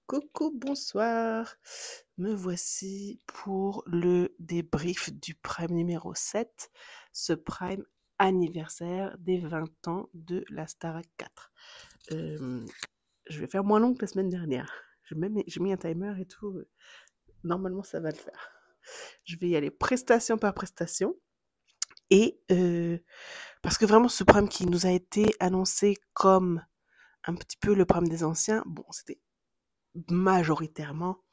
Coucou, bonsoir. Me voici pour le débrief du Prime numéro 7, ce Prime anniversaire des 20 ans de la Starac 4. Euh, je vais faire moins long que la semaine dernière. J'ai mis un timer et tout. Normalement, ça va le faire. Je vais y aller prestation par prestation. Et parce que vraiment, ce Prime qui nous a été annoncé comme un petit peu le Prime des anciens, bon, c'était majoritairement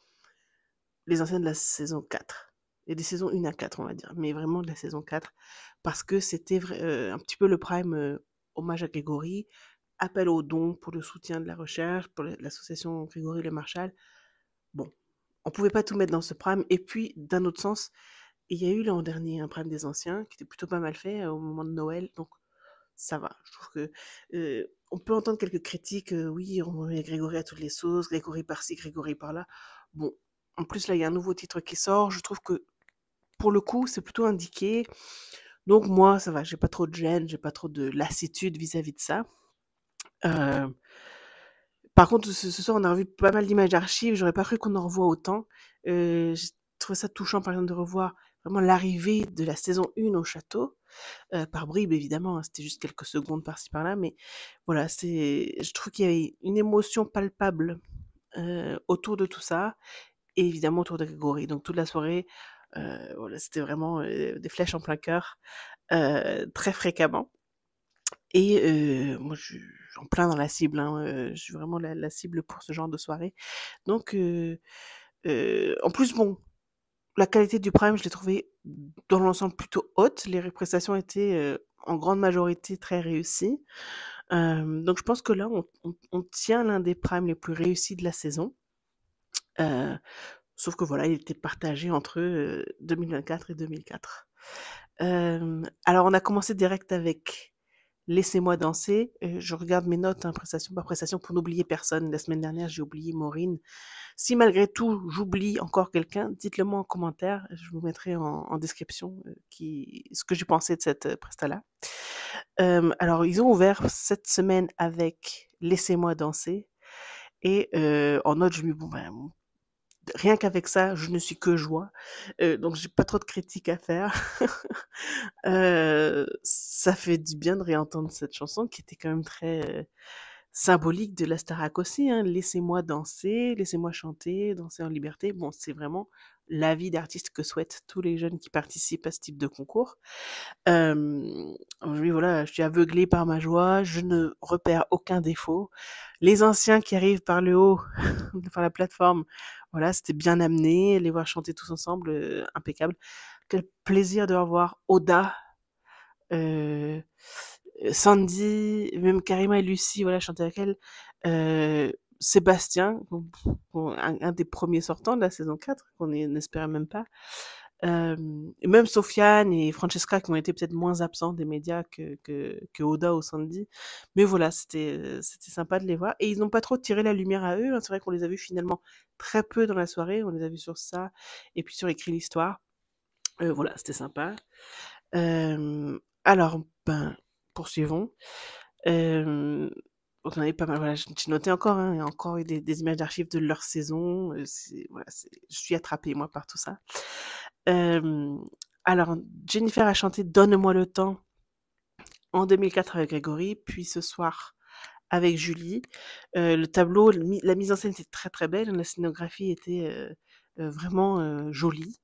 les anciens de la saison 4 et des saisons 1 à 4, on va dire, mais vraiment de la saison 4, parce que c'était un petit peu le prime hommage à Grégory, appel aux dons pour le soutien de la recherche, pour l'association Grégory Le Marchal. Bon, on pouvait pas tout mettre dans ce prime. Et puis, d'un autre sens, il y a eu l'an dernier un prime des anciens qui était plutôt pas mal fait au moment de Noël, donc ça va. Je trouve que on peut entendre quelques critiques. Oui, on met Grégory à toutes les sauces, Grégory par-ci, Grégory par-là. Bon, en plus là, il y a un nouveau titre qui sort. Je trouve que pour le coup, c'est plutôt indiqué. Donc moi, ça va. J'ai pas trop de gêne, j'ai pas trop de lassitude vis-à-vis de ça. Euh, Par contre, ce soir, on a revu pas mal d'images d'archives. J'aurais pas cru qu'on en revoit autant. J'ai trouvé ça touchant, par exemple, de revoir vraiment l'arrivée de la saison 1 au château. Par bribes évidemment, hein, c'était juste quelques secondes par-ci par-là, mais voilà, je trouve qu'il y avait une émotion palpable autour de tout ça, et évidemment autour de Grégory. Donc toute la soirée, voilà, c'était vraiment des flèches en plein cœur, très fréquemment. Et moi, je suis en plein dans la cible, hein, je suis vraiment la cible pour ce genre de soirée. Donc, en plus, bon, la qualité du prime, je l'ai trouvé dans l'ensemble plutôt haute. Les prestations étaient en grande majorité très réussies. Donc je pense que là, on tient l'un des primes les plus réussis de la saison. Euh, Sauf que voilà, il était partagé entre 2024 et 2004. Alors on a commencé direct avec Laissez-moi danser. Je regarde mes notes, hein, prestation par prestation, pour n'oublier personne. La semaine dernière, j'ai oublié Maureen. Si malgré tout, j'oublie encore quelqu'un, dites-le moi en commentaire. Je vous mettrai en description ce que j'ai pensé de cette presta-là. Alors, ils ont ouvert cette semaine avec Laissez-moi danser. Et en note, je me dis, bon, ben, rien qu'avec ça, je ne suis que joie. Donc, j'ai pas trop de critiques à faire. Ça fait du bien de réentendre cette chanson qui était quand même très symbolique de la Starac aussi, hein. Laissez-moi danser, laissez-moi chanter, danser en liberté. Bon, c'est vraiment la vie d'artiste que souhaitent tous les jeunes qui participent à ce type de concours. Oui, voilà, je suis aveuglée par ma joie, je ne repère aucun défaut. Les anciens qui arrivent par le haut, par la plateforme, voilà, c'était bien amené. Les voir chanter tous ensemble, impeccable. Quel plaisir de revoir Oda, euh, Sandy, même Karima et Lucie, voilà, chanter avec elle. Sébastien, un des premiers sortants de la saison 4, qu'on n'espérait même pas. Et même Sofiane et Francesca qui ont été peut-être moins absents des médias que Oda ou Sandy. Mais voilà, c'était sympa de les voir. Et ils n'ont pas trop tiré la lumière à eux, hein. C'est vrai qu'on les a vus finalement très peu dans la soirée. On les a vus sur ça et puis sur Écrit l'Histoire. Voilà, c'était sympa. Alors, ben, poursuivons. Euh, donc, on avait pas mal, voilà, j'ai noté encore, hein, il y a encore eu des images d'archives de leur saison. Voilà, je suis attrapée, moi, par tout ça. Euh, alors, Jennifer a chanté Donne-moi le temps en 2004 avec Grégory, puis ce soir avec Julie. Le tableau, la mise en scène était très très belle, la scénographie était vraiment jolie.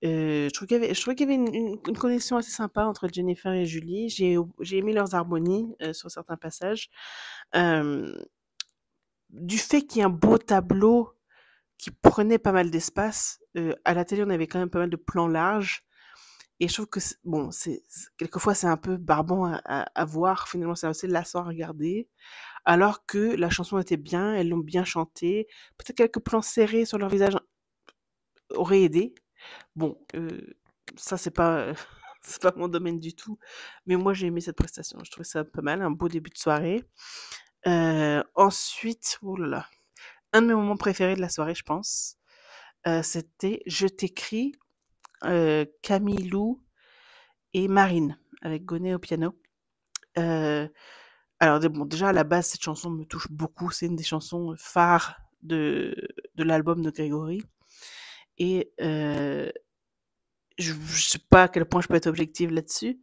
Je trouvais qu'il y avait une connexion assez sympa entre Jennifer et Julie. J'ai aimé leurs harmonies sur certains passages. Euh, du fait qu'il y ait un beau tableau qui prenait pas mal d'espace, à la télé on avait quand même pas mal de plans larges. Et je trouve que, bon, quelquefois c'est un peu barbant à voir, finalement c'est assez lassant à regarder. Alors que la chanson était bien, elles l'ont bien chantée. Peut-être quelques plans serrés sur leur visage auraient aidé. Bon, ça c'est pas c'est pas mon domaine du tout, mais moi j'ai aimé cette prestation. Je trouvais ça pas mal, un beau début de soirée. Ensuite, oh là là, un de mes moments préférés de la soirée, je pense, c'était Je t'écris, Camille Lou et Marine avec Gonnet au piano. Heu, alors bon, déjà à la base cette chanson me touche beaucoup, c'est une des chansons phares de de l'album de Grégory et je sais pas à quel point je peux être objective là-dessus,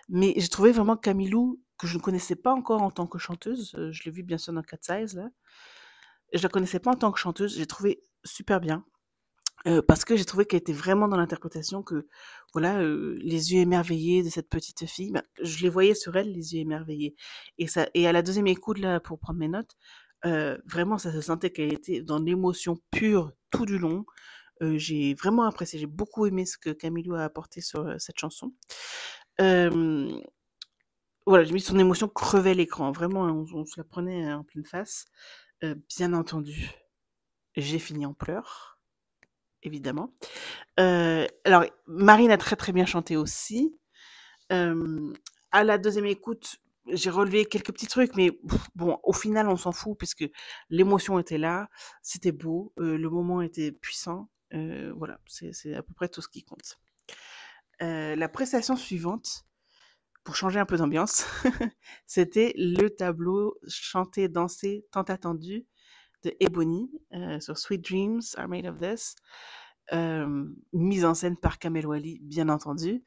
mais j'ai trouvé vraiment Camilou, que je ne connaissais pas encore en tant que chanteuse, je l'ai vue bien sûr dans Cat Size là, et je la connaissais pas en tant que chanteuse, j'ai trouvé super bien. Parce que j'ai trouvé qu'elle était vraiment dans l'interprétation que, voilà, les yeux émerveillés de cette petite fille, bah, je les voyais sur elle, les yeux émerveillés et à la deuxième écoute là, pour prendre mes notes, vraiment ça se sentait qu'elle était dans l'émotion pure tout du long. J'ai vraiment apprécié, j'ai beaucoup aimé ce que Camilo a apporté sur, cette chanson. Hem, voilà, j'ai mis son émotion crevait l'écran, vraiment, hein, on se la prenait, en pleine face. Bien entendu, j'ai fini en pleurs, évidemment. Alors Marine a très, très bien chanté aussi. Hem, à la deuxième écoute, j'ai relevé quelques petits trucs, mais bon, au final, on s'en fout puisque l'émotion était là, c'était beau, le moment était puissant, voilà, c'est à peu près tout ce qui compte. La prestation suivante, pour changer un peu d'ambiance, c'était le tableau chanté, dansé, tant attendu de Ebony, sur Sweet Dreams Are Made of This, mise en scène par Kamel Wally, bien entendu.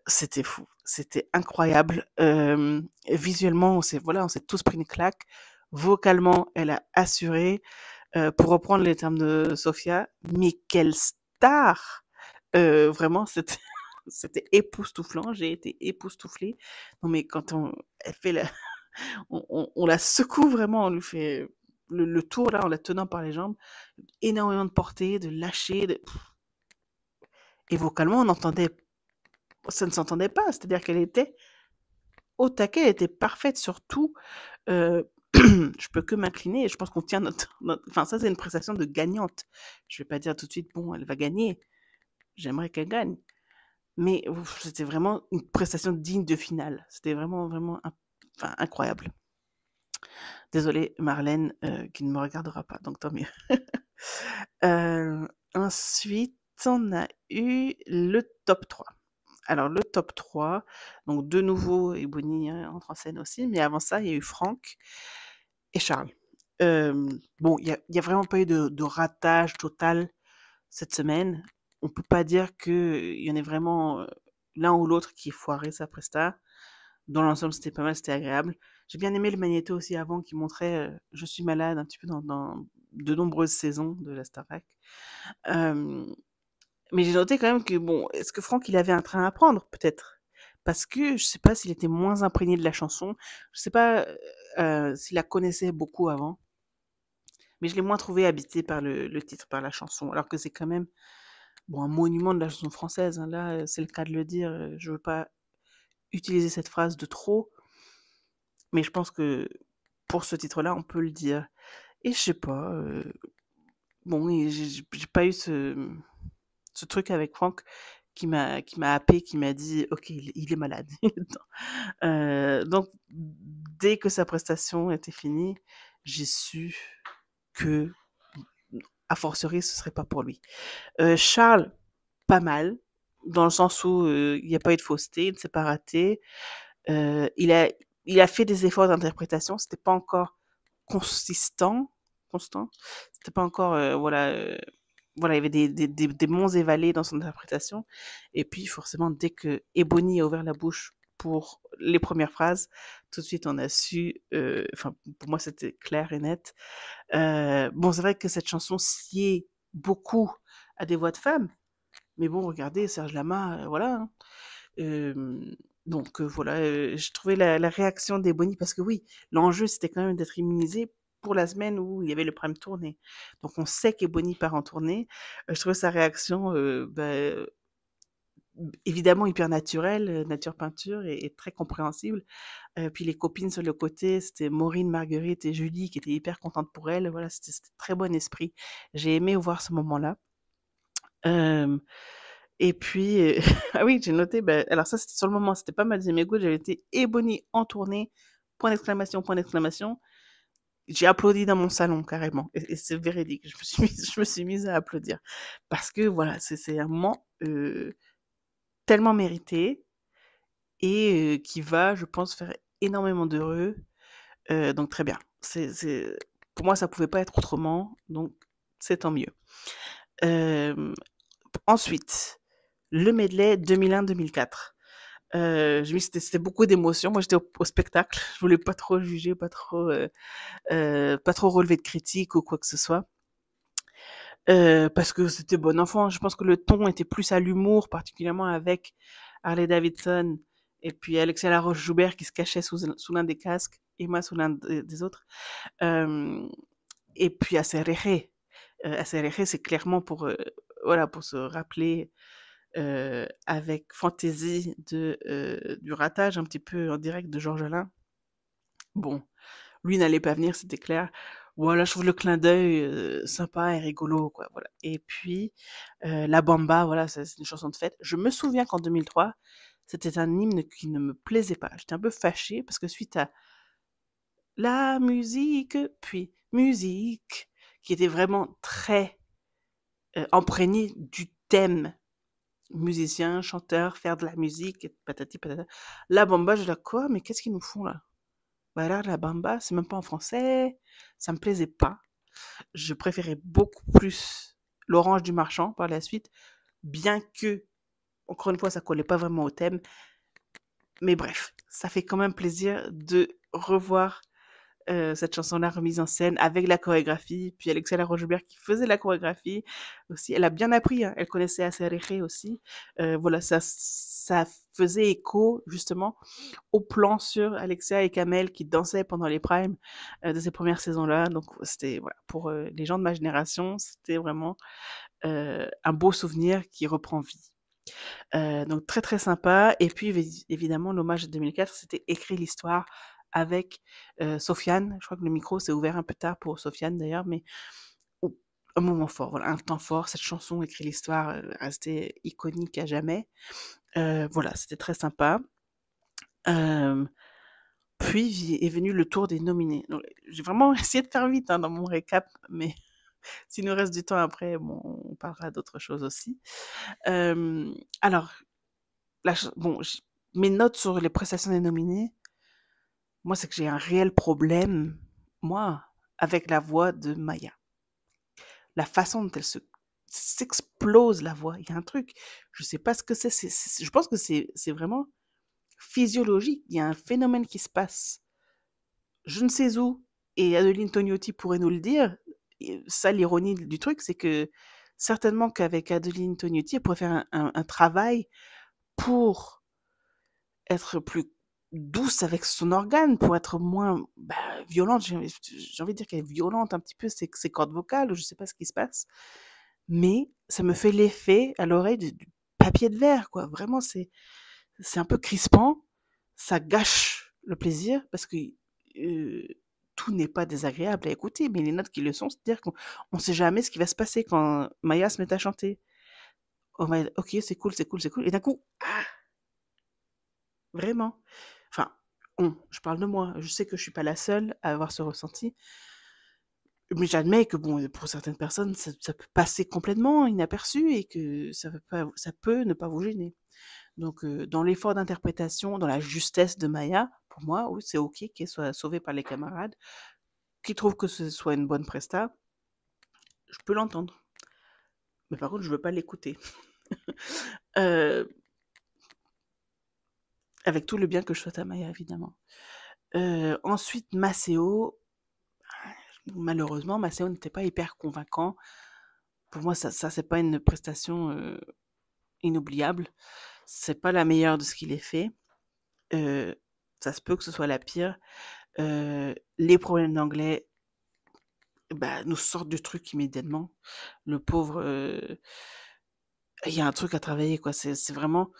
C'était fou, c'était incroyable. Visuellement, on s'est tous pris une claque. Vocalement, elle a assuré. Pour reprendre les termes de Sophia, mais quelle star! Vraiment, c'était c'était époustouflant. J'ai été époustouflée. Non, mais quand elle fait la, on la secoue vraiment, on lui fait le tour là, en la tenant par les jambes. Énormément de portée, de lâcher, et vocalement, ça ne s'entendait pas. C'est-à-dire qu'elle était au taquet, elle était parfaite sur tout. Je peux que m'incliner et je pense qu'on tient enfin, ça, c'est une prestation de gagnante. Je vais pas dire tout de suite, bon, elle va gagner. J'aimerais qu'elle gagne. Mais ouf, c'était vraiment une prestation digne de finale. C'était vraiment, vraiment enfin, incroyable. Désolée, Marlène, qui ne me regardera pas, donc tant mieux. Ensuite, on a eu le top 3. Alors, le top 3, donc de nouveau, Ebony entre en scène aussi, mais avant ça, il y a eu Franck et Charles. Bon, il y a vraiment pas eu de ratage total cette semaine. On peut pas dire qu'il y en ait vraiment l'un ou l'autre qui ait foiré sa presta. Dans l'ensemble, c'était pas mal, c'était agréable. J'ai bien aimé le magnéto aussi avant qui montrait Je suis malade un petit peu dans de nombreuses saisons de la Starac. Euh, mais j'ai noté quand même que, bon, est-ce que Franck, il avait un train à prendre, peut-être? Parce que je sais pas s'il était moins imprégné de la chanson. Je sais pas s'il la connaissait beaucoup avant. Mais je l'ai moins trouvé habité par le titre, par la chanson. Alors que c'est quand même, bon, un monument de la chanson française, hein. Là, c'est le cas de le dire. Je veux pas utiliser cette phrase de trop. Mais je pense que pour ce titre-là, on peut le dire. Et je sais pas. Bon, et j'ai pas eu ce truc avec Franck qui m'a happé, qui m'a dit ok, il est malade. Donc dès que sa prestation était finie, j'ai su que a fortiori ce serait pas pour lui. Charles, pas mal, dans le sens où il n'y a pas eu de fausseté, il ne s'est pas raté. Euh, il a il a fait des efforts d'interprétation, c'était pas encore constant, c'était pas encore voilà. Voilà, il y avait des monts et vallées dans son interprétation. Et puis, forcément, dès que Ebony a ouvert la bouche pour les premières phrases, tout de suite, on a su, enfin, pour moi, c'était clair et net. Bon, c'est vrai que cette chanson sied beaucoup à des voix de femmes, mais bon, regardez, Serge Lama, voilà, hein. Donc, voilà, j'ai trouvé la réaction d'Ebony, parce que oui, l'enjeu, c'était quand même d'être immunisé pour la semaine où il y avait le prime tournée. Donc, on sait qu'Ebony part en tournée. Je trouvais sa réaction, évidemment hyper naturelle, nature peinture, et très compréhensible. Puis les copines sur le côté, c'était Maureen, Marguerite et Julie qui étaient hyper contentes pour elle. Voilà, c'était très bon esprit. J'ai aimé voir ce moment-là. Euh, et puis, ah oui, j'ai noté, alors ça c'était sur le moment, c'était pas ma deuxième écoute, j'avais été Ebony en tournée, point d'exclamation, point d'exclamation. J'ai applaudi dans mon salon carrément, et c'est véridique, je me suis mise à applaudir. Parce que voilà, c'est un moment tellement mérité, et qui va, je pense, faire énormément d'heureux. Donc très bien. pour moi, ça pouvait pas être autrement, donc c'est tant mieux. Ensuite, le medley 2001-2004. J'ai vu que c'était beaucoup d'émotions. Moi, j'étais au spectacle. Je voulais pas trop juger, pas trop relever de critiques ou quoi que ce soit. Parce que c'était bon enfant. Je pense que le ton était plus à l'humour, particulièrement avec Harley Davidson et puis Alexia Laroche-Joubert qui se cachait sous l'un des casques et moi sous l'un des autres. Euh, et puis ACRG. ACRG, c'est clairement voilà, pour se rappeler avec fantaisie du ratage un petit peu en direct de Georges Alain. Bon, lui n'allait pas venir, c'était clair. Voilà, je trouve le clin d'œil sympa et rigolo, quoi. Voilà. Et puis, La Bamba, voilà, c'est une chanson de fête. Je me souviens qu'en 2003, c'était un hymne qui ne me plaisait pas. J'étais un peu fâchée parce que suite à la musique, puis musique, qui était vraiment très imprégné du thème musicien, chanteur, faire de la musique, et patati patata. La Bamba, je la quoi, mais qu'est-ce qu'ils nous font là? Bah là, la Bamba, c'est même pas en français, ça me plaisait pas. Je préférais beaucoup plus l'Orange du Marchand par la suite, bien que, encore une fois, ça collait pas vraiment au thème. Mais bref, ça fait quand même plaisir de revoir cette chanson-là remise en scène avec la chorégraphie. Puis Alexia Laroche-Joubert qui faisait la chorégraphie aussi. Elle a bien appris, hein. Elle connaissait Aserere aussi. Voilà, ça faisait écho justement au plan sur Alexia et Kamel qui dansaient pendant les primes de ces premières saisons-là. Donc c'était, voilà, pour les gens de ma génération, c'était vraiment un beau souvenir qui reprend vie. Donc très très sympa. Et puis évidemment, l'hommage de 2004, c'était Écrire l'histoire avec Sofiane. Je crois que le micro s'est ouvert un peu tard pour Sofiane d'ailleurs, mais un moment fort, voilà, un temps fort. Cette chanson Écrire l'histoire restée iconique à jamais. Voilà, c'était très sympa. Puis est venu le tour des nominés. Donc, j'ai vraiment essayé de faire vite hein, dans mon récap, mais s'il nous reste du temps après, bon, on parlera d'autres choses aussi. Alors, bon, mes notes sur les prestations des nominés, moi, c'est que j'ai un réel problème, moi, avec la voix de Maya. La façon dont elle s'explose la voix. Il y a un truc, je sais pas ce que c'est. Je pense que c'est vraiment physiologique. Il y a un phénomène qui se passe. Je ne sais où, et Adeline Tognotti pourrait nous le dire. Et ça, l'ironie du truc, c'est que certainement qu'avec Adeline Tognotti, elle pourrait faire un travail pour être plus douce avec son organe, pour être moins violente. J'ai envie de dire qu'elle est violente un petit peu ses cordes vocales, ou je sais pas ce qui se passe. Mais ça me fait l'effet à l'oreille du papier de verre, quoi. Vraiment, c'est un peu crispant. Ça gâche le plaisir parce que tout n'est pas désagréable à écouter, mais les notes qui le sont, c'est-à-dire qu'on ne sait jamais ce qui va se passer quand Maya se met à chanter. On va ok, c'est cool, c'est cool, c'est cool. Et d'un coup, vraiment. Enfin, je parle de moi. Je sais que je suis pas la seule à avoir ce ressenti. Mais j'admets que bon, pour certaines personnes, ça peut passer complètement inaperçu et que ça peut ne pas vous gêner. Donc, dans l'effort d'interprétation, dans la justesse de Maya, pour moi, oui, c'est ok qu'elle soit sauvée par les camarades, qui trouvent que ce soit une bonne presta. Je peux l'entendre. Mais par contre, je veux pas l'écouter. Avec tout le bien que je souhaite à Maya, évidemment. Ensuite, Maceo. Malheureusement, Maceo n'était pas hyper convaincant. Pour moi, ça c'est pas une prestation inoubliable. C'est pas la meilleure de ce qu'il ait fait. Ça se peut que ce soit la pire. Les problèmes d'anglais nous sortent du truc immédiatement. Le pauvre, il y a un truc à travailler, quoi. C'est vraiment...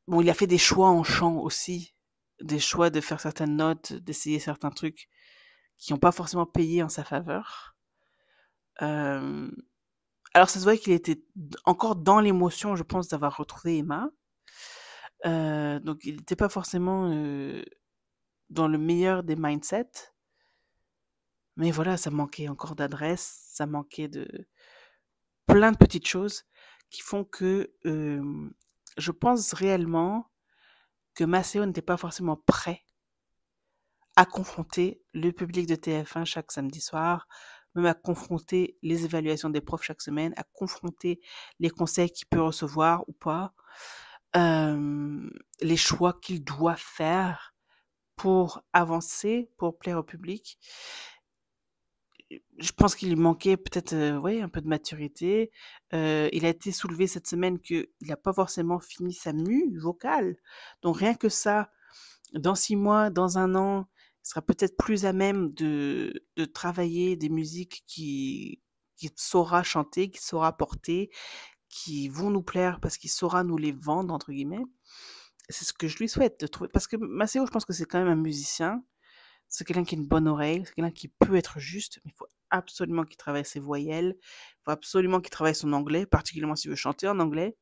Bon, il a fait des choix en chant aussi. Des choix de faire certaines notes, d'essayer certains trucs qui n'ont pas forcément payé en sa faveur. Alors, ça se voit qu'il était encore dans l'émotion, je pense, d'avoir retrouvé Emma. Donc, il n'était pas forcément dans le meilleur des mindsets. Mais voilà, ça manquait encore d'adresse, ça manquait de plein de petites choses qui font que je pense réellement que Maceo n'était pas forcément prêt à confronter le public de TF1 chaque samedi soir, même à confronter les évaluations des profs chaque semaine, à confronter les conseils qu'il peut recevoir ou pas, les choix qu'il doit faire pour avancer, pour plaire au public. Je pense qu'il lui manquait peut-être, ouais, un peu de maturité. Il a été soulevé cette semaine qu'il n'a pas forcément fini sa mue vocale. Donc rien que ça, dans 6 mois, dans 1 an, il sera peut-être plus à même de travailler des musiques qu'il saura chanter, qu'il saura porter, qui vont nous plaire parce qu'il saura nous les «vendre» entre guillemets. C'est ce que je lui souhaite de trouver parce que Maceo, je pense que c'est quand même un musicien. C'est quelqu'un qui a une bonne oreille, c'est quelqu'un qui peut être juste, mais il faut absolument qu'il travaille ses voyelles, il faut absolument qu'il travaille son anglais, particulièrement s'il veut chanter en anglais.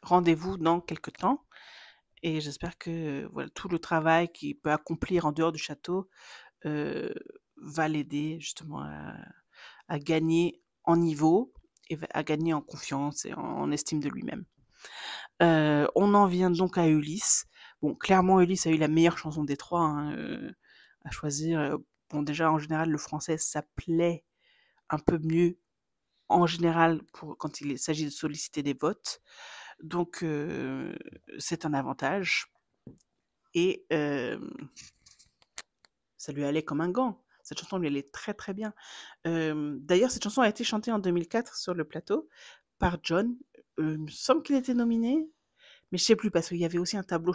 Rendez-vous dans quelques temps et j'espère que voilà, tout le travail qu'il peut accomplir en dehors du château va l'aider justement à gagner en niveau et à gagner en confiance et en estime de lui-même. On en vient donc à Ulysse. Bon, clairement, Ulysse a eu la meilleure chanson des 3 hein, à choisir. Bon, déjà, en général, le français, ça plaît un peu mieux, en général, quand il s'agit de solliciter des votes. Donc, c'est un avantage. Et ça lui allait comme un gant. Cette chanson lui allait très très bien. D'ailleurs, cette chanson a été chantée en 2004 sur le plateau par John. Il me semble qu'il était nominé, mais je sais plus parce qu'il y avait aussi un tableau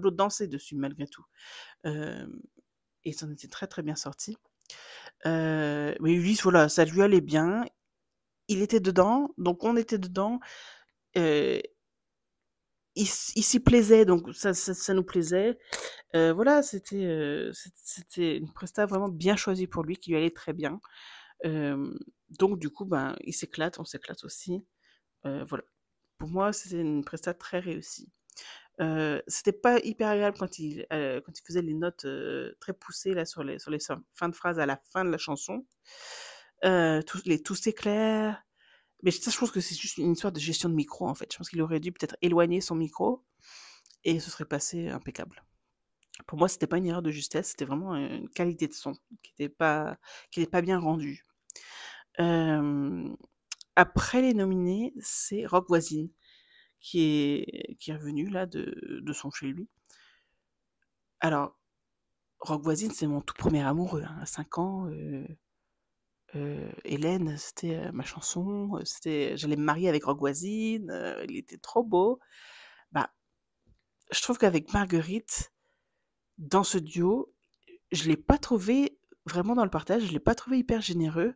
dansé dessus malgré tout. Et ça en était très très bien sorti. Mais Ulysse, voilà, ça lui allait bien. Il était dedans, donc on était dedans. Il s'y plaisait, donc ça nous plaisait. Voilà, c'était une presta vraiment bien choisie pour lui, qui lui allait très bien. Donc du coup, ben, il s'éclate, on s'éclate aussi. Voilà. Pour moi, c'était une presta très réussie. C'était pas hyper agréable quand il faisait les notes très poussées là sur les fins de phrase à la fin de la chanson. Tout s'éclaire. Mais ça, je pense que c'est juste une histoire de gestion de micro en fait. Je pense qu'il aurait dû peut-être éloigner son micro et ce serait passé impeccable. Pour moi, c'était pas une erreur de justesse, c'était vraiment une qualité de son qui n'était pas bien rendue. Après les nominés, c'est Rock Voisine qui est revenu là de son chez lui. Alors, Rock Voisine, c'est mon tout premier amoureux, hein, à 5 ans. Hélène, c'était ma chanson. J'allais me marier avec Rock Voisine. Il était trop beau. Bah, je trouve qu'avec Marguerite, dans ce duo, je l'ai pas trouvé vraiment dans le partage. Je l'ai pas trouvé hyper généreux.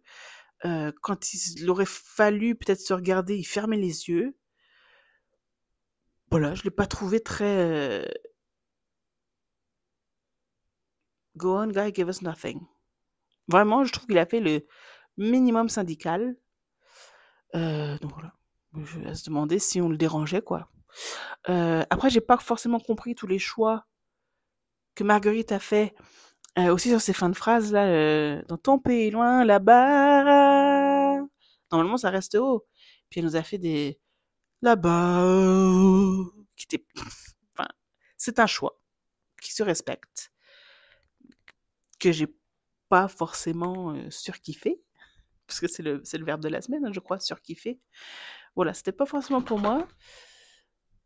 Quand il aurait fallu peut-être se regarder, il fermait les yeux. Voilà, je l'ai pas trouvé très go on guy, give us nothing. Vraiment, je trouve qu'il a fait le minimum syndical. Donc voilà. Je vais se demander si on le dérangeait, quoi. Après, j'ai pas forcément compris tous les choix que Marguerite a fait. Aussi sur ses fins de phrases, là, dans ton pays loin, là-bas. Normalement, ça reste haut. Puis elle nous a fait des là-bas, qui était, enfin, c'est un choix qui se respecte, que j'ai pas forcément surkiffé, parce que c'est le verbe de la semaine, hein, je crois, surkiffer. Voilà, c'était pas forcément pour moi.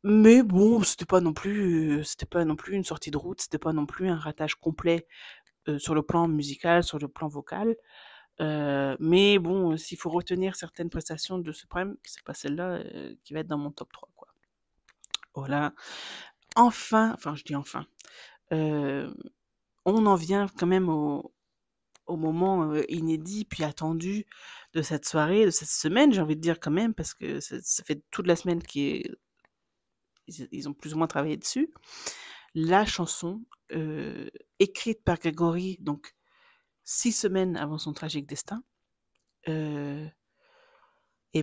Mais bon, c'était pas non plus une sortie de route, c'était pas non plus un ratage complet sur le plan musical, sur le plan vocal. Mais bon, s'il faut retenir certaines prestations de ce Suprême, c'est pas celle-là qui va être dans mon top 3, quoi. Voilà. Enfin, je dis enfin, on en vient quand même au moment inédit puis attendu de cette soirée, de cette semaine, j'ai envie de dire quand même, parce que ça fait toute la semaine qu'ils ont plus ou moins travaillé dessus. La chanson écrite par Grégory, donc 6 semaines avant son tragique destin, et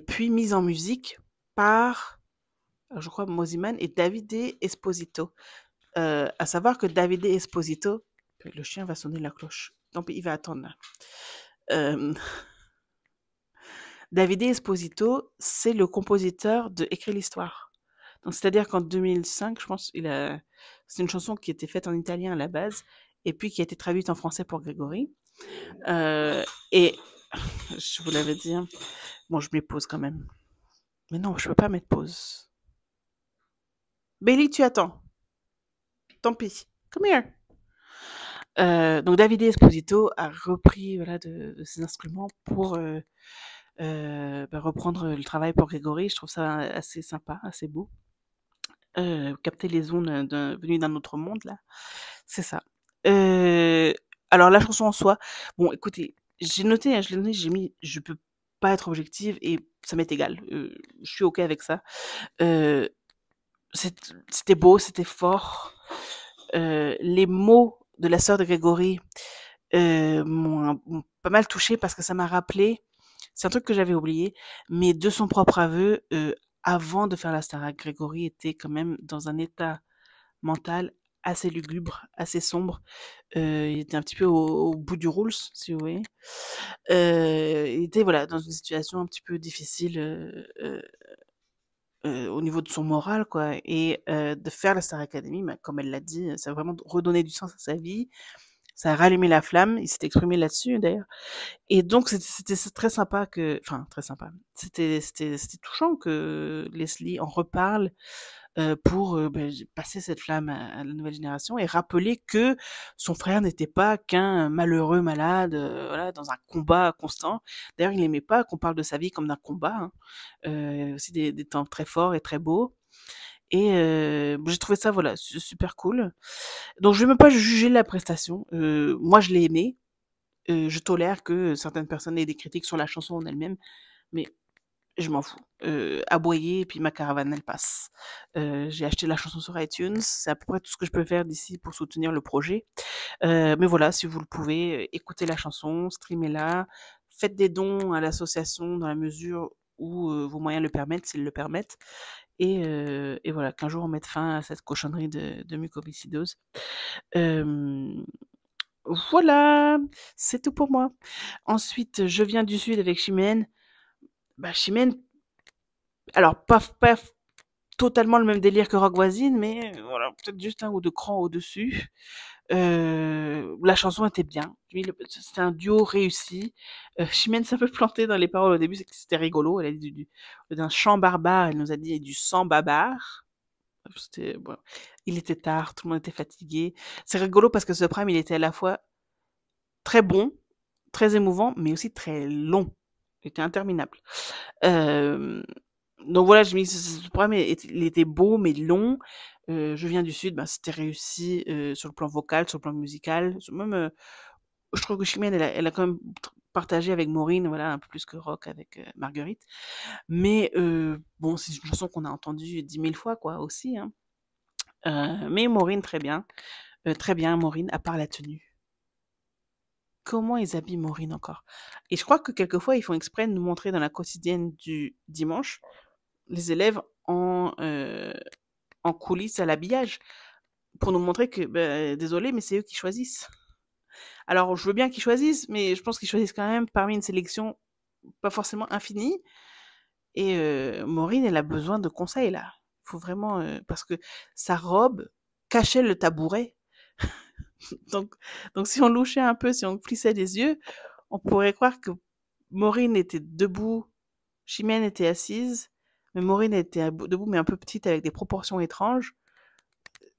puis mise en musique par, je crois, Mosiman et Davide Esposito. À savoir que Davide Esposito, le chien va sonner la cloche, tant pis, il va attendre là. Davide Esposito, c'est le compositeur de Écrit l'Histoire. Donc, c'est-à-dire qu'en 2005, je pense, il a C'est une chanson qui était faite en italien à la base et puis qui a été traduite en français pour Grégory. Et je vous l'avais dit, hein. Bon, je mets pause quand même. Mais non, je peux pas mettre pause. Bailey, tu attends. Tant pis. Come here. Donc Davide Esposito a repris voilà, de ses instruments pour reprendre le travail pour Grégory. Je trouve ça assez sympa, assez beau. Capter les ondes venues d'un autre monde, là. C'est ça. Alors la chanson en soi, bon écoutez, j'ai noté, hein, je l'ai noté, j'ai mis je peux pas être objective et ça m'est égal. Je suis OK avec ça. Heu, c'était beau, c'était fort. Les mots de la sœur de Grégory, m'ont pas mal touchée parce que ça m'a rappelé c'est un truc que j'avais oublié, mais de son propre aveu, avant de faire la Starac, Grégory était quand même dans un état mental assez lugubre, assez sombre. Il était un petit peu au bout du rouleau, si vous voyez. Il était voilà, dans une situation un petit peu difficile, au niveau de son moral quoi et de faire la Star Academy, bah, comme elle l'a dit, ça a vraiment redonné du sens à sa vie. Ça a rallumé la flamme. Il s'est exprimé là-dessus d'ailleurs et donc c'était très sympa que enfin très sympa. C'était touchant que Leslie en reparle pour, passer cette flamme à la nouvelle génération et rappeler que son frère n'était pas qu'un malheureux malade, voilà, dans un combat constant. D'ailleurs, il n'aimait pas qu'on parle de sa vie comme d'un combat, hein. Aussi des temps très forts et très beaux et j'ai trouvé ça, voilà, super cool. Donc je vais même pas juger la prestation, moi je l'ai aimée, je tolère que certaines personnes aient des critiques sur la chanson en elle-même, mais je m'en fous. Aboyer et puis ma caravane, elle passe. J'ai acheté la chanson sur iTunes, c'est à peu près tout ce que je peux faire d'ici pour soutenir le projet. Mais voilà, si vous le pouvez, écoutez la chanson, streamez-la, faites des dons à l'association dans la mesure où, vos moyens le permettent, s'ils le permettent et voilà, qu'un jour on mette fin à cette cochonnerie de mucoviscidose. Hem, voilà, c'est tout pour moi. Ensuite, Je viens du sud avec Chimène. Bah, Chimène, alors pas totalement le même délire que Rock Voisine, mais voilà, peut-être juste un ou 2 crans au-dessus. La chanson était bien. Lui, c'était un duo réussi. Chimène s'est un peu plantée dans les paroles au début, c'était rigolo. Elle a dit d'un chant barbare, elle nous a dit du sang barbare. C'était, bon. Il était tard, tout le monde était fatigué. C'est rigolo parce que ce prime, il était à la fois très bon, très émouvant, mais aussi très long. Il était interminable. Euh, donc voilà, j'ai mis ce programme, il était beau mais long. Je viens du sud, ben, c'était réussi sur le plan vocal, sur le plan musical. Même, je trouve que Chimène, elle a quand même partagé avec Maureen, voilà, un peu plus que Rock avec Marguerite. Mais bon, c'est une chanson qu'on a entendue 10 000 fois, quoi, aussi. Hein. Mais Maureen, très bien. Très bien, Maureen, à part la tenue. Comment ils habillent Maureen encore? Et je crois que quelquefois, ils font exprès de nous montrer dans la quotidienne du dimanche les élèves en coulisses à l'habillage pour nous montrer que, désolé, mais c'est eux qui choisissent. Alors, je veux bien qu'ils choisissent, mais je pense qu'ils choisissent quand même parmi une sélection pas forcément infinie. Et Maureen, elle a besoin de conseils là. Il faut vraiment parce que sa robe cachait le tabouret. donc, donc si on louchait un peu, si on plissait les yeux, on pourrait croire que Maureen était debout, Chimène était assise, mais Maureen était debout mais un peu petite avec des proportions étranges.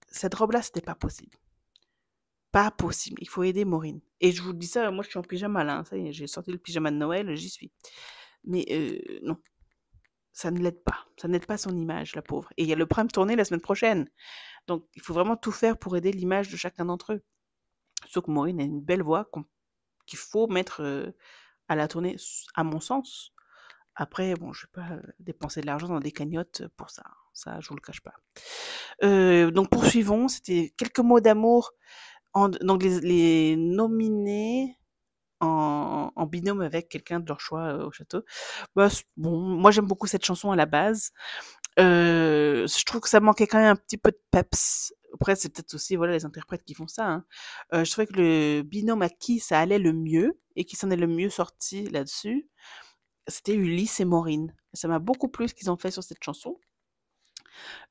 Cette robe-là, c'était pas possible. Pas possible. Il faut aider Maureen. Et je vous dis ça, moi je suis en pyjama là. Ça y est, j'ai sorti le pyjama de Noël, j'y suis. Mais non, ça ne l'aide pas. Ça n'aide pas son image, la pauvre. Et il y a le prime tourné la semaine prochaine. Donc il faut vraiment tout faire pour aider l'image de chacun d'entre eux. Sauf que Maureen a une belle voix qu'il faut mettre à la tournée, à mon sens. Après, bon, je vais pas dépenser de l'argent dans des cagnottes pour ça. Ça, je vous le cache pas. Donc poursuivons. C'était quelques mots d'amour. Donc les nominés en binôme avec quelqu'un de leur choix au château. Bah, bon, moi j'aime beaucoup cette chanson à la base. Je trouve que ça manquait quand même un petit peu de peps. Après, c'est peut-être aussi voilà les interprètes qui font ça. Hein. Je trouvais que le binôme à qui ça allait le mieux et qui s'en est le mieux sorti là-dessus, c'était Ulysse et Maureen. Ça m'a beaucoup plu ce qu'ils ont fait sur cette chanson.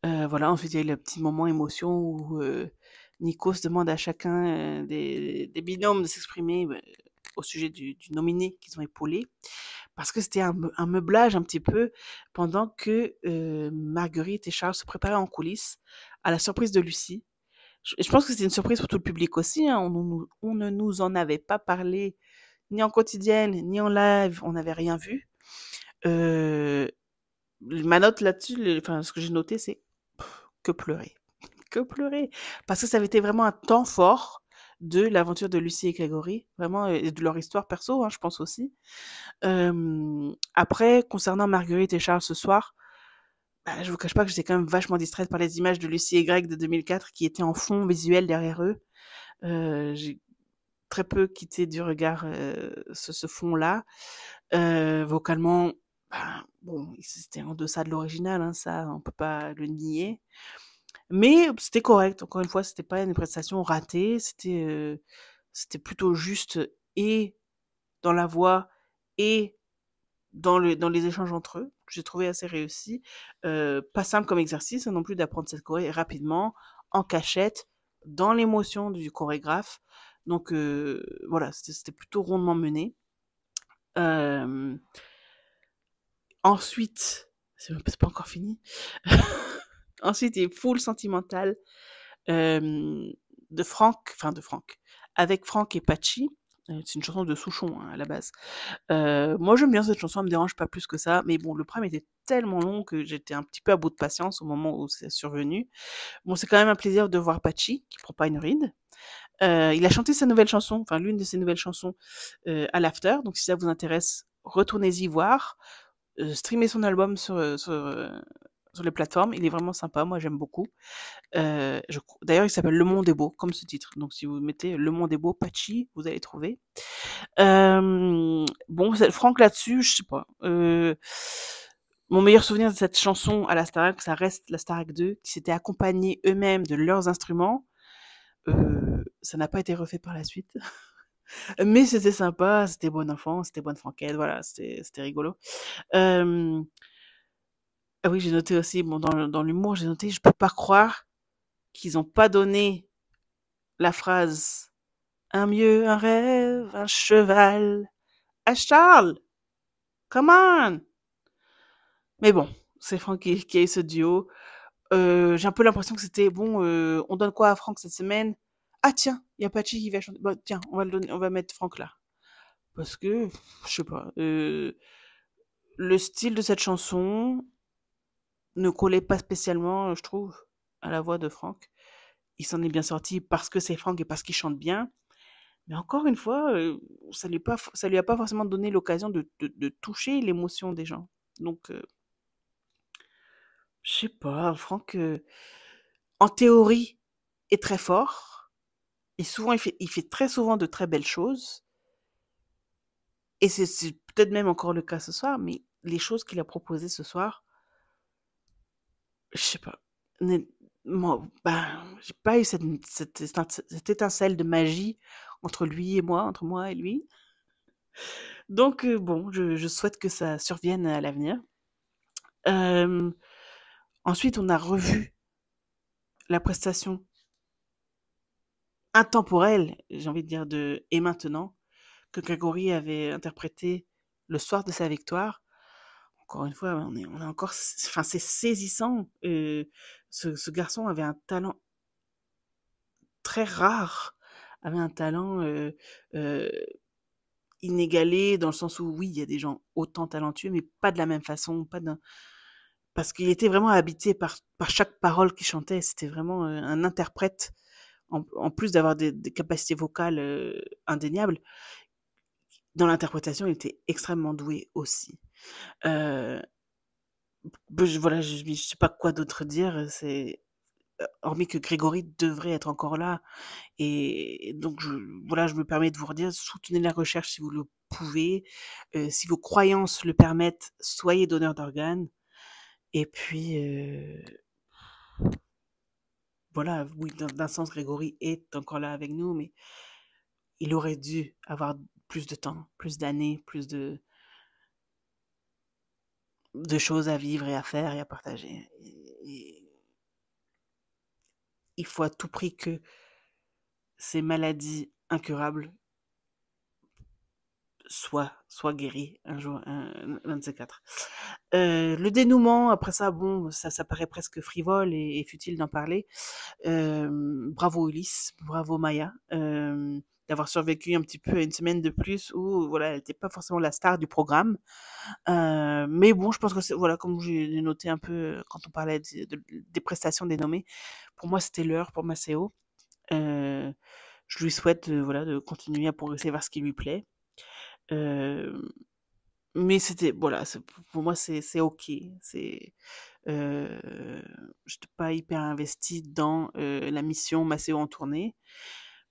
Voilà, ensuite il y a eu le petit moment émotion où, Nikos demande à chacun, des binômes de s'exprimer, au sujet du nominé qu'ils ont épaulé. Parce que c'était un meublage un petit peu pendant que, Marguerite et Charles se préparaient en coulisses à la surprise de Lucie. Je pense que c'était une surprise pour tout le public aussi, hein. On ne nous en avait pas parlé, ni en quotidienne, ni en live, on n'avait rien vu. Heu, Ma note là-dessus, enfin ce que j'ai noté, c'est que pleurer, que pleurer. Parce que ça avait été vraiment un temps fort de l'aventure de Lucie et Grégory, vraiment, et de leur histoire perso, hein, je pense aussi. Après, concernant Marguerite et Charles ce soir, bah, je vous cache pas que j'étais quand même vachement distraite par les images de Lucie et Greg de 2004 qui étaient en fond visuel derrière eux. J'ai très peu quitté du regard, ce fond-là. Vocalement, ben, bon, c'était en deçà de l'original, hein, ça, on peut pas le nier. Mais c'était correct. Encore une fois, c'était pas une prestation ratée. C'était plutôt juste et dans la voix et dans les échanges entre eux, que j'ai trouvé assez réussi. Pas simple comme exercice hein, non plus d'apprendre cette choré rapidement, en cachette, dans l'émotion du chorégraphe. Donc voilà, c'était plutôt rondement mené. Euh, Ensuite, c'est pas encore fini. Ensuite, il est full sentimental de Franck, avec Franck et Patchy. C'est une chanson de Souchon hein, à la base. Moi j'aime bien cette chanson, elle me dérange pas plus que ça, mais bon, le problème était tellement long que j'étais un petit peu à bout de patience au moment où c'est survenu. Bon, c'est quand même un plaisir de voir Patchy, qui prend pas une ride. Il a chanté sa nouvelle chanson, enfin l'une de ses nouvelles chansons, à l'after, donc si ça vous intéresse, retournez-y voir. Streamez son album sur les plateformes, il est vraiment sympa, moi j'aime beaucoup. D'ailleurs, il s'appelle Le Monde est beau, comme ce titre. Donc, si vous mettez Le Monde est beau, Patchy, vous allez trouver. Bon, Franck là-dessus, je sais pas. Mon meilleur souvenir de cette chanson à la Starac, ça reste la Starac 2, qui s'étaient accompagnés eux-mêmes de leurs instruments. Ça n'a pas été refait par la suite. Mais c'était sympa, c'était bon enfant, c'était bonne franquette, voilà, c'était rigolo. Euh, ah oui, j'ai noté aussi, bon, dans l'humour, j'ai noté, je peux pas croire qu'ils ont pas donné la phrase un mieux, un rêve, un cheval à Charles. Come on! Mais bon, c'est Franck qui a eu ce duo. J'ai un peu l'impression que c'était bon, on donne quoi à Franck cette semaine? Ah tiens, il y a Patchy qui va chanter. Bah tiens, on va le donner, on va mettre Franck là. Parce que, je sais pas, le style de cette chanson ne collait pas spécialement, je trouve, à la voix de Franck. Il s'en est bien sorti parce que c'est Franck et parce qu'il chante bien. Mais encore une fois, ça lui a pas forcément donné l'occasion de toucher l'émotion des gens. Donc, je sais pas, Franck, en théorie, est très fort. Et souvent, il fait très souvent de très belles choses. Et c'est peut-être même encore le cas ce soir, mais les choses qu'il a proposées ce soir, je sais pas. Moi, ben, j'ai pas eu cette étincelle de magie entre lui et moi, entre moi et lui. Donc, bon, je souhaite que ça survienne à l'avenir. Euh, Ensuite, on a revu la prestation intemporelle, j'ai envie de dire, de Et maintenant, que Grégory avait interprété le soir de sa victoire. Encore une fois, on est encore, enfin, c'est saisissant. Ce garçon avait un talent très rare, avait un talent euh, inégalé dans le sens où, oui, il y a des gens autant talentueux, mais pas de la même façon, pas d'un parce qu'il était vraiment habité par chaque parole qu'il chantait. C'était vraiment un interprète, en plus d'avoir des capacités vocales indéniables. Dans l'interprétation, il était extrêmement doué aussi. Euh, voilà, je sais pas quoi d'autre dire. C'est hormis que Grégory devrait être encore là. Et donc, voilà, je me permets de vous redire, soutenez la recherche si vous le pouvez. Si vos croyances le permettent, soyez donneur d'organes. Et puis, voilà, oui, d'un sens, Grégory est encore là avec nous, mais il aurait dû avoir plus de temps, plus d'années, plus de choses à vivre et à faire et à partager. et il faut à tout prix que ces maladies incurables soient guéries un jour, l'un de ces quatre. Le dénouement, après ça, bon, ça paraît presque frivole et futile d'en parler. Bravo Ulysse, bravo Maya, d'avoir survécu un petit peu à une semaine de plus où voilà, elle n'était pas forcément la star du programme. Mais bon, je pense que c'est, voilà, comme j'ai noté un peu quand on parlait des prestations dénommées, pour moi c'était l'heure pour Maceo. Euh, je lui souhaite voilà, de continuer à progresser vers ce qui lui plaît. Euh, mais c'était, voilà, pour moi c'est ok. Je n'étais pas hyper investie dans la mission Maceo en tournée.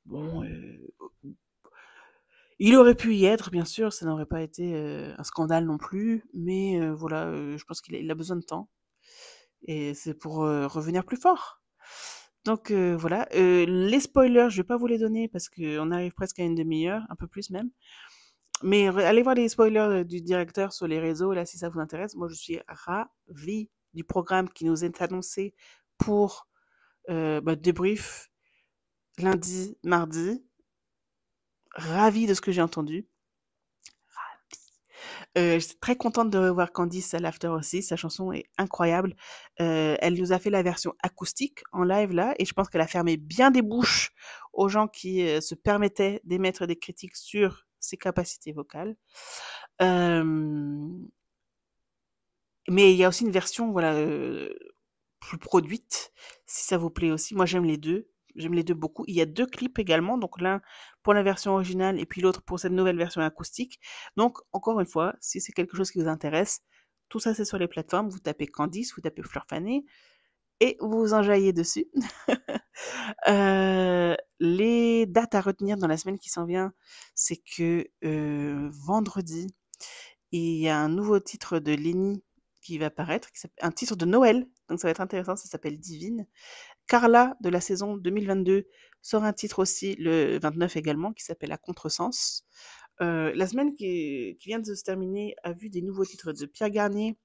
Bon, il aurait pu y être, bien sûr, ça n'aurait pas été un scandale non plus, mais voilà, je pense qu'il a besoin de temps, et c'est pour revenir plus fort. Donc voilà, les spoilers, je vais pas vous les donner parce qu'on arrive presque à une demi-heure, un peu plus même. Mais allez voir les spoilers du directeur sur les réseaux, là, si ça vous intéresse. Moi, je suis ravie du programme qui nous est annoncé pour débrief lundi, mardi. Ravie de ce que j'ai entendu. Je suis très contente de revoir Candice à l'after aussi. Sa chanson est incroyable. Elle nous a fait la version acoustique en live là, et je pense qu'elle a fermé bien des bouches aux gens qui se permettaient d'émettre des critiques sur ses capacités vocales. Euh, mais il y a aussi une version, voilà, plus produite, si ça vous plaît aussi. Moi, j'aime les deux. J'aime les deux beaucoup. Il y a deux clips également, donc l'un pour la version originale et puis l'autre pour cette nouvelle version acoustique. Donc, encore une fois, si c'est quelque chose qui vous intéresse, tout ça c'est sur les plateformes. Vous tapez Candice, vous tapez Fleur Fanée et vous vous enjaillez dessus. Les dates à retenir dans la semaine qui s'en vient, c'est que vendredi, il y a un nouveau titre de Lenny qui va paraître, un titre de Noël, donc ça va être intéressant, ça s'appelle Divine. Carla de la saison 2022 sort un titre aussi le 29 également qui s'appelle À Contresens. La semaine qui vient de se terminer a vu des nouveaux titres de Pierre Garnier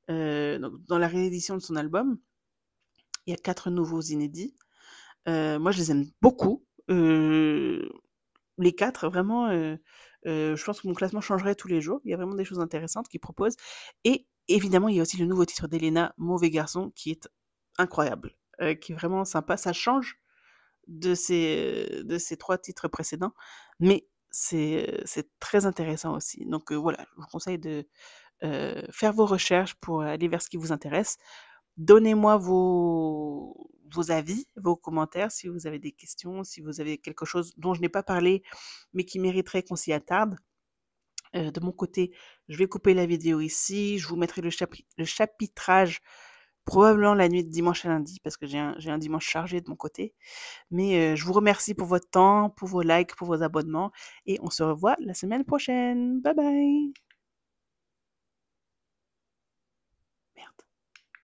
dans la réédition de son album. Il y a 4 nouveaux inédits. Moi, je les aime beaucoup. Les 4, vraiment, je pense que mon classement changerait tous les jours. Il y a vraiment des choses intéressantes qu'ils proposent. Et évidemment, il y a aussi le nouveau titre d'Elena, Mauvais garçon, qui est incroyable, qui est vraiment sympa. Ça change de ces 3 titres précédents, mais c'est très intéressant aussi. Donc voilà, je vous conseille de faire vos recherches pour aller vers ce qui vous intéresse. Donnez-moi vos avis, vos commentaires, si vous avez des questions, si vous avez quelque chose dont je n'ai pas parlé, mais qui mériterait qu'on s'y attarde. De mon côté, je vais couper la vidéo ici. Je vous mettrai le chapitrage probablement la nuit de dimanche à lundi, parce que j'ai un dimanche chargé de mon côté. Mais je vous remercie pour votre temps, pour vos likes, pour vos abonnements, et on se revoit la semaine prochaine. Bye bye!